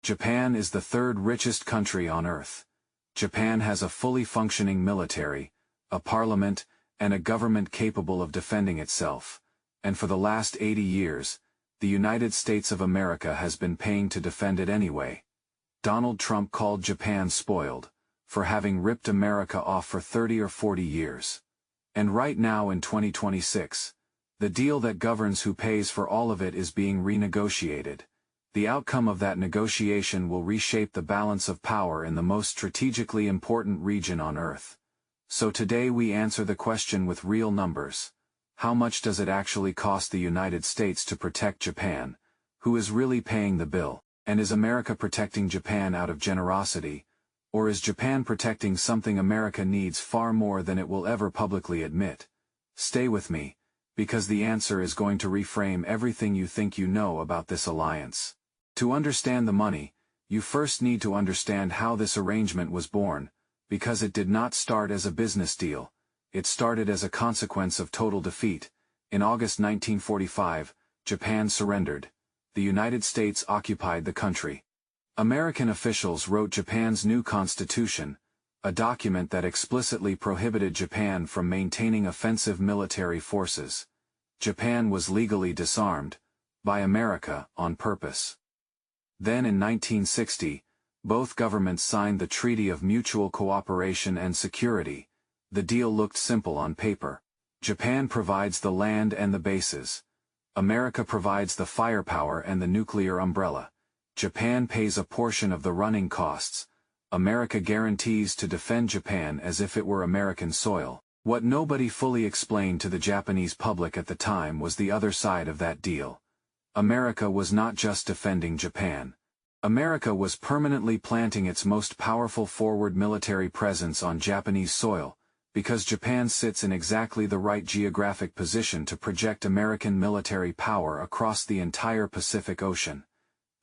Japan is the third richest country on Earth. Japan has a fully functioning military, a parliament, and a government capable of defending itself. And for the last 80 years, the United States of America has been paying to defend it anyway. Donald Trump called Japan spoiled, for having ripped America off for 30 or 40 years. And right now in 2026, the deal that governs who pays for all of it is being renegotiated. The outcome of that negotiation will reshape the balance of power in the most strategically important region on Earth. So today we answer the question with real numbers. How much does it actually cost the United States to protect Japan? Who is really paying the bill? And is America protecting Japan out of generosity? Or is Japan protecting something America needs far more than it will ever publicly admit? Stay with me, because the answer is going to reframe everything you think you know about this alliance. To understand the money, you first need to understand how this arrangement was born, because it did not start as a business deal. It started as a consequence of total defeat. In August 1945, Japan surrendered. The United States occupied the country. American officials wrote Japan's new constitution, a document that explicitly prohibited Japan from maintaining offensive military forces. Japan was legally disarmed, by America, on purpose. Then in 1960, both governments signed the Treaty of Mutual Cooperation and Security. The deal looked simple on paper. Japan provides the land and the bases. America provides the firepower and the nuclear umbrella. Japan pays a portion of the running costs. America guarantees to defend Japan as if it were American soil. What nobody fully explained to the Japanese public at the time was the other side of that deal. America was not just defending Japan. America was permanently planting its most powerful forward military presence on Japanese soil, because Japan sits in exactly the right geographic position to project American military power across the entire Pacific Ocean.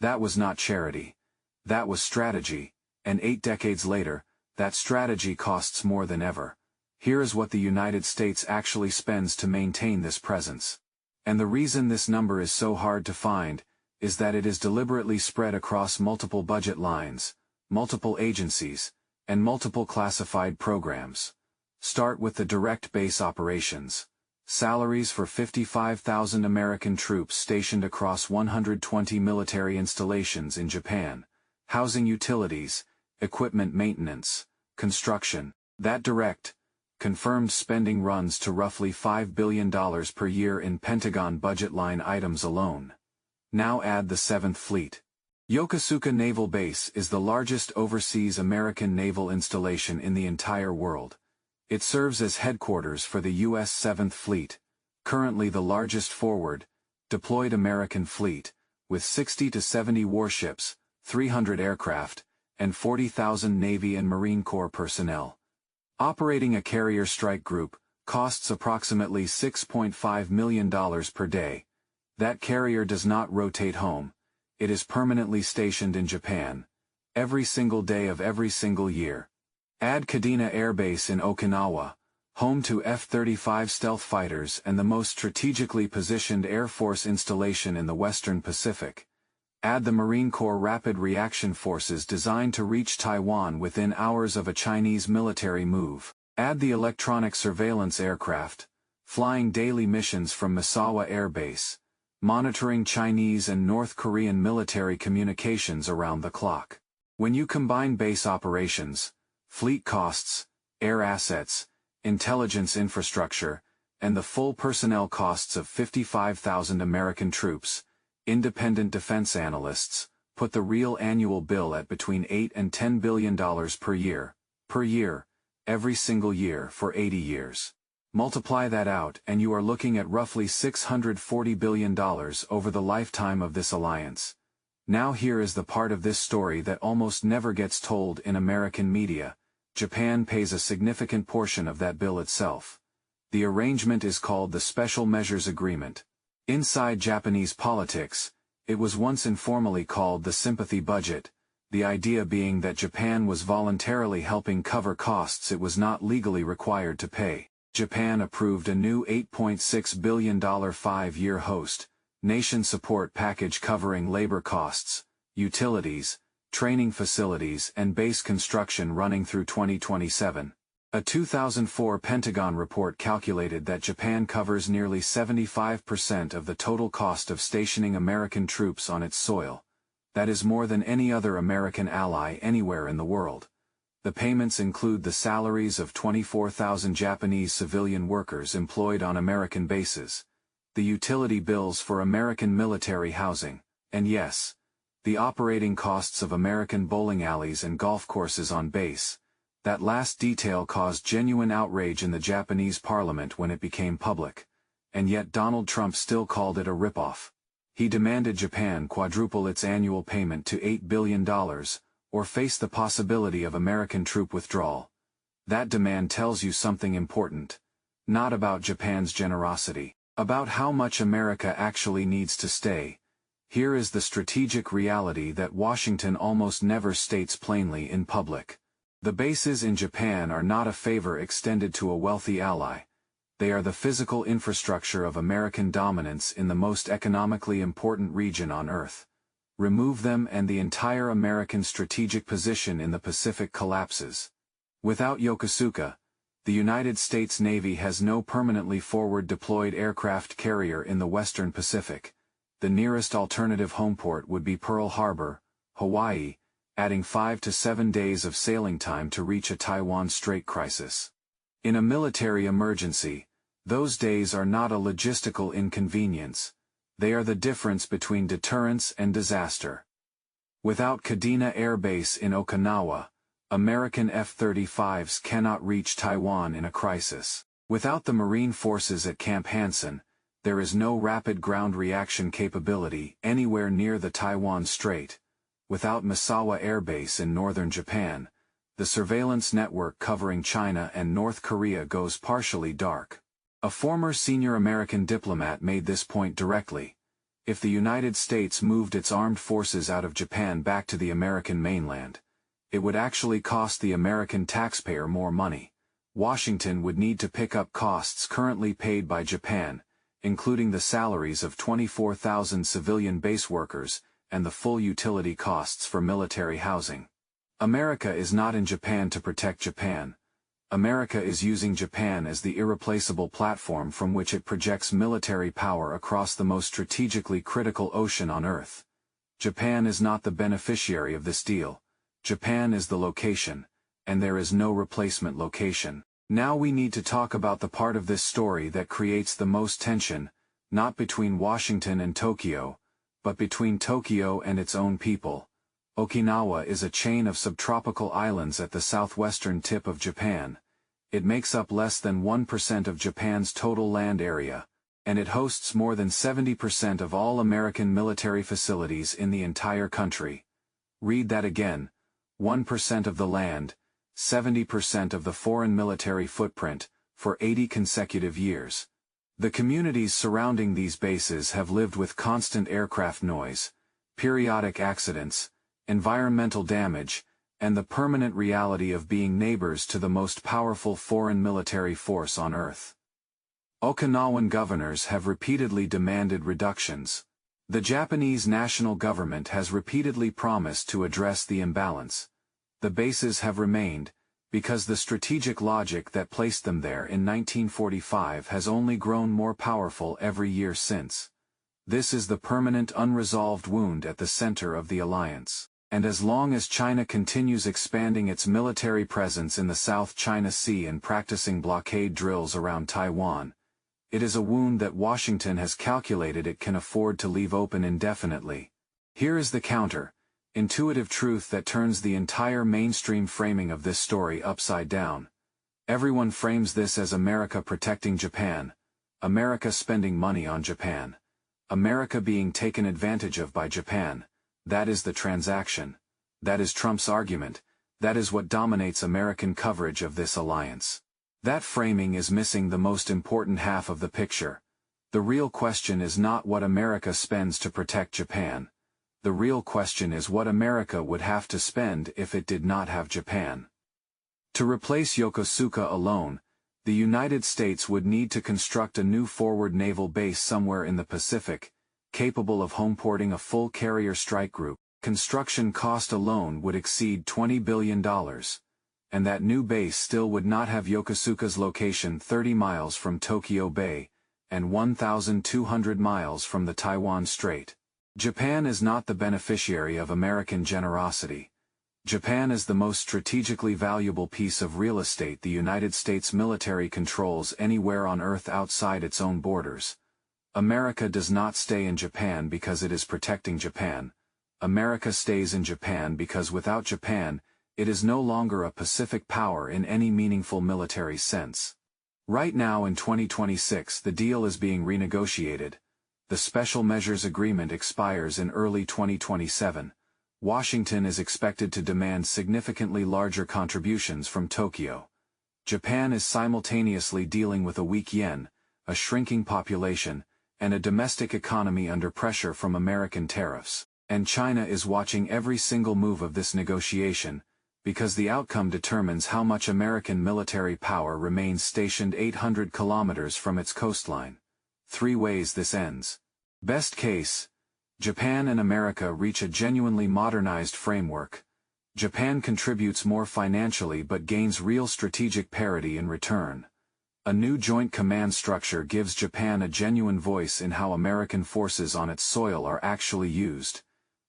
That was not charity. That was strategy, and 8 decades later, that strategy costs more than ever. Here is what the United States actually spends to maintain this presence. And the reason this number is so hard to find, is that it is deliberately spread across multiple budget lines, multiple agencies, and multiple classified programs. Start with the direct base operations. Salaries for 55,000 American troops stationed across 120 military installations in Japan. Housing, utilities, equipment maintenance, construction. That direct, confirmed spending runs to roughly $5 billion per year in Pentagon budget line items alone. Now add the 7th Fleet. Yokosuka Naval Base is the largest overseas American naval installation in the entire world. It serves as headquarters for the U.S. 7th Fleet, currently the largest forward, deployed American fleet, with 60 to 70 warships, 300 aircraft, and 40,000 Navy and Marine Corps personnel. Operating a carrier strike group costs approximately $6.5 million per day. That carrier does not rotate home. It is permanently stationed in Japan, every single day of every single year. Add Kadena Air Base in Okinawa, home to F-35 stealth fighters and the most strategically positioned Air Force installation in the Western Pacific. Add the Marine Corps Rapid Reaction Forces designed to reach Taiwan within hours of a Chinese military move. Add the electronic surveillance aircraft, flying daily missions from Misawa Air Base, monitoring Chinese and North Korean military communications around the clock. When you combine base operations, fleet costs, air assets, intelligence infrastructure, and the full personnel costs of 55,000 American troops, independent defense analysts put the real annual bill at between $8 and $10 billion per year, every single year for 80 years. Multiply that out and you are looking at roughly $640 billion over the lifetime of this alliance. Now here is the part of this story that almost never gets told in American media. Japan pays a significant portion of that bill itself. The arrangement is called the Special Measures Agreement. Inside Japanese politics, it was once informally called the sympathy budget, the idea being that Japan was voluntarily helping cover costs it was not legally required to pay. Japan approved a new $8.6 billion 5-year host, nation support package covering labor costs, utilities, training facilities and base construction running through 2027. A 2004 Pentagon report calculated that Japan covers nearly 75% of the total cost of stationing American troops on its soil. That is more than any other American ally anywhere in the world. The payments include the salaries of 24,000 Japanese civilian workers employed on American bases, the utility bills for American military housing, and yes, the operating costs of American bowling alleys and golf courses on base. That last detail caused genuine outrage in the Japanese parliament when it became public, and yet Donald Trump still called it a ripoff. He demanded Japan quadruple its annual payment to $8 billion, or face the possibility of American troop withdrawal. That demand tells you something important. Not about Japan's generosity, about how much America actually needs to stay. Here is the strategic reality that Washington almost never states plainly in public. The bases in Japan are not a favor extended to a wealthy ally. They are the physical infrastructure of American dominance in the most economically important region on Earth. Remove them and the entire American strategic position in the Pacific collapses. Without Yokosuka, the United States Navy has no permanently forward-deployed aircraft carrier in the Western Pacific. The nearest alternative homeport would be Pearl Harbor, Hawaii, adding 5 to 7 days of sailing time to reach a Taiwan Strait crisis. In a military emergency, those days are not a logistical inconvenience. They are the difference between deterrence and disaster. Without Kadena Air Base in Okinawa, American F-35s cannot reach Taiwan in a crisis. Without the Marine forces at Camp Hansen, there is no rapid ground reaction capability anywhere near the Taiwan Strait. Without Misawa Air Base in northern Japan, the surveillance network covering China and North Korea goes partially dark. A former senior American diplomat made this point directly. If the United States moved its armed forces out of Japan back to the American mainland, it would actually cost the American taxpayer more money. Washington would need to pick up costs currently paid by Japan, including the salaries of 24,000 civilian base workers, and the full utility costs for military housing. America is not in Japan to protect Japan. America is using Japan as the irreplaceable platform from which it projects military power across the most strategically critical ocean on Earth. Japan is not the beneficiary of this deal. Japan is the location, and there is no replacement location. Now we need to talk about the part of this story that creates the most tension, not between Washington and Tokyo, but between Tokyo and its own people. Okinawa is a chain of subtropical islands at the southwestern tip of Japan. It makes up less than 1% of Japan's total land area, and it hosts more than 70% of all American military facilities in the entire country. Read that again. 1% of the land, 70% of the foreign military footprint, for 80 consecutive years. The communities surrounding these bases have lived with constant aircraft noise, periodic accidents, environmental damage, and the permanent reality of being neighbors to the most powerful foreign military force on Earth. Okinawan governors have repeatedly demanded reductions. The Japanese national government has repeatedly promised to address the imbalance. The bases have remained, because the strategic logic that placed them there in 1945 has only grown more powerful every year since. This is the permanent unresolved wound at the center of the alliance. And as long as China continues expanding its military presence in the South China Sea and practicing blockade drills around Taiwan, it is a wound that Washington has calculated it can afford to leave open indefinitely. Here is the counter-intuitive truth that turns the entire mainstream framing of this story upside down. Everyone frames this as America protecting Japan, America spending money on Japan, America being taken advantage of by Japan. That is the transaction. That is Trump's argument. That is what dominates American coverage of this alliance. That framing is missing the most important half of the picture. The real question is not what America spends to protect Japan. The real question is what America would have to spend if it did not have Japan. To replace Yokosuka alone, the United States would need to construct a new forward naval base somewhere in the Pacific, capable of homeporting a full carrier strike group. construction cost alone would exceed $20 billion. And that new base still would not have Yokosuka's location 30 miles from Tokyo Bay, and 1,200 miles from the Taiwan Strait. Japan is not the beneficiary of American generosity. Japan is the most strategically valuable piece of real estate the United States military controls anywhere on Earth outside its own borders. America does not stay in Japan because it is protecting Japan. America stays in Japan because without Japan, it is no longer a Pacific power in any meaningful military sense. Right now in 2026 the deal is being renegotiated. The Special Measures Agreement expires in early 2027. Washington is expected to demand significantly larger contributions from Tokyo. Japan is simultaneously dealing with a weak yen, a shrinking population, and a domestic economy under pressure from American tariffs. And China is watching every single move of this negotiation, because the outcome determines how much American military power remains stationed 800 kilometers from its coastline. 3 ways this ends. Best case, Japan and America reach a genuinely modernized framework. Japan contributes more financially but gains real strategic parity in return. A new joint command structure gives Japan a genuine voice in how American forces on its soil are actually used.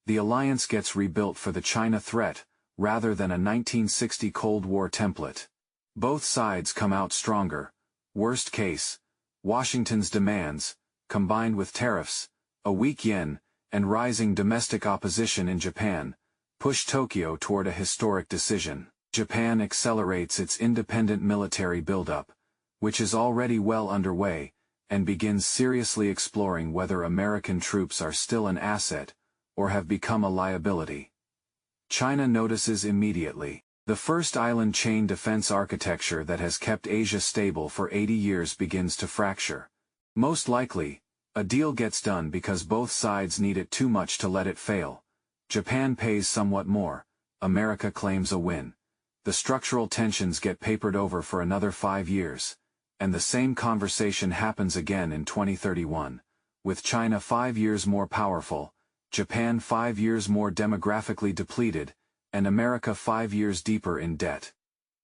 The alliance gets rebuilt for the China threat, rather than a 1960 Cold War template. Both sides come out stronger. Worst case, Washington's demands, combined with tariffs, a weak yen, and rising domestic opposition in Japan, push Tokyo toward a historic decision. Japan accelerates its independent military buildup, which is already well underway, and begins seriously exploring whether American troops are still an asset, or have become a liability. China notices immediately. The first island chain defense architecture that has kept Asia stable for 80 years begins to fracture. Most likely, a deal gets done because both sides need it too much to let it fail. Japan pays somewhat more, America claims a win. The structural tensions get papered over for another 5 years. And the same conversation happens again in 2031, with China 5 years more powerful, Japan 5 years more demographically depleted, and America 5 years deeper in debt.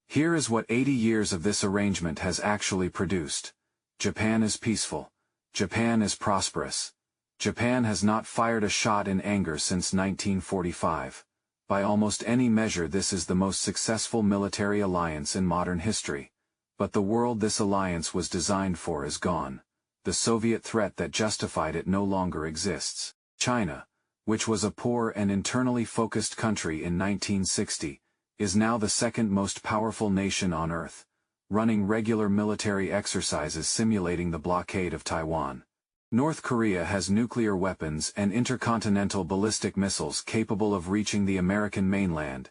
Here is what 80 years of this arrangement has actually produced. Japan is peaceful. Japan is prosperous. Japan has not fired a shot in anger since 1945. By almost any measure this is the most successful military alliance in modern history. But the world this alliance was designed for is gone. The Soviet threat that justified it no longer exists. China, which was a poor and internally focused country in 1960, is now the second most powerful nation on Earth, running regular military exercises simulating the blockade of Taiwan. North Korea has nuclear weapons and intercontinental ballistic missiles capable of reaching the American mainland,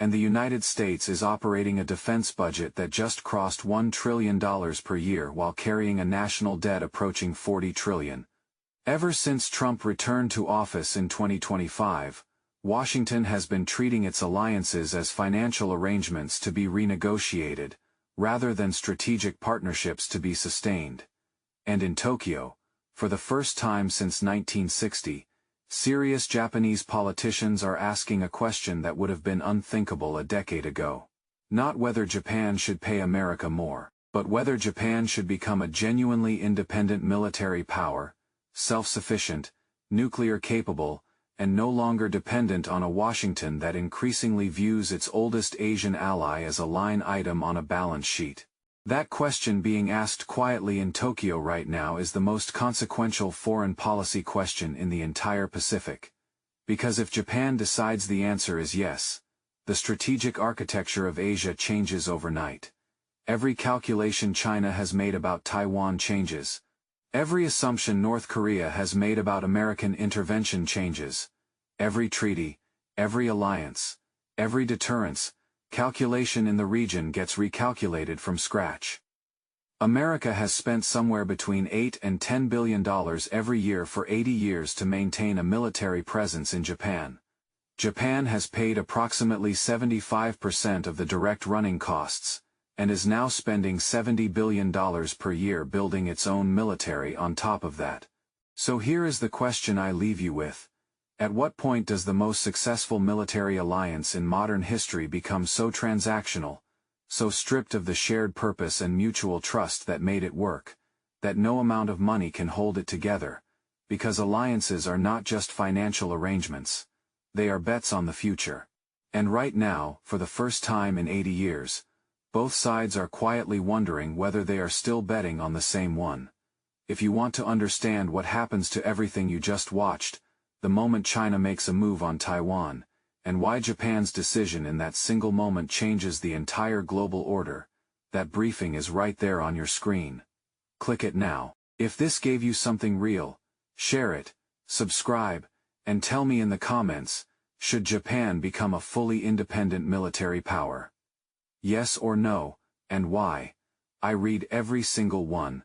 and the United States is operating a defense budget that just crossed $1 trillion per year while carrying a national debt approaching $40 trillion. Ever since Trump returned to office in 2025, Washington has been treating its alliances as financial arrangements to be renegotiated, rather than strategic partnerships to be sustained. And in Tokyo, for the first time since 1960, serious Japanese politicians are asking a question that would have been unthinkable a decade ago. Not whether Japan should pay America more, but whether Japan should become a genuinely independent military power, self-sufficient, nuclear-capable, and no longer dependent on a Washington that increasingly views its oldest Asian ally as a line item on a balance sheet. That question being asked quietly in Tokyo right now is the most consequential foreign policy question in the entire Pacific. Because if Japan decides the answer is yes, the strategic architecture of Asia changes overnight. Every calculation China has made about Taiwan changes. Every assumption North Korea has made about American intervention changes. Every treaty, every alliance, every deterrence, calculation in the region gets recalculated from scratch. America has spent somewhere between $8 and $10 billion every year for 80 years to maintain a military presence in Japan. Japan has paid approximately 75% of the direct running costs, and is now spending $70 billion per year building its own military on top of that. So here is the question I leave you with. At what point does the most successful military alliance in modern history become so transactional, so stripped of the shared purpose and mutual trust that made it work, that no amount of money can hold it together? Because alliances are not just financial arrangements. They are bets on the future. And right now, for the first time in 80 years, both sides are quietly wondering whether they are still betting on the same one. If you want to understand what happens to everything you just watched, the moment China makes a move on Taiwan, and why Japan's decision in that single moment changes the entire global order, that briefing is right there on your screen. Click it now. If this gave you something real, share it, subscribe, and tell me in the comments, should Japan become a fully independent military power? Yes or no, and why? I read every single one,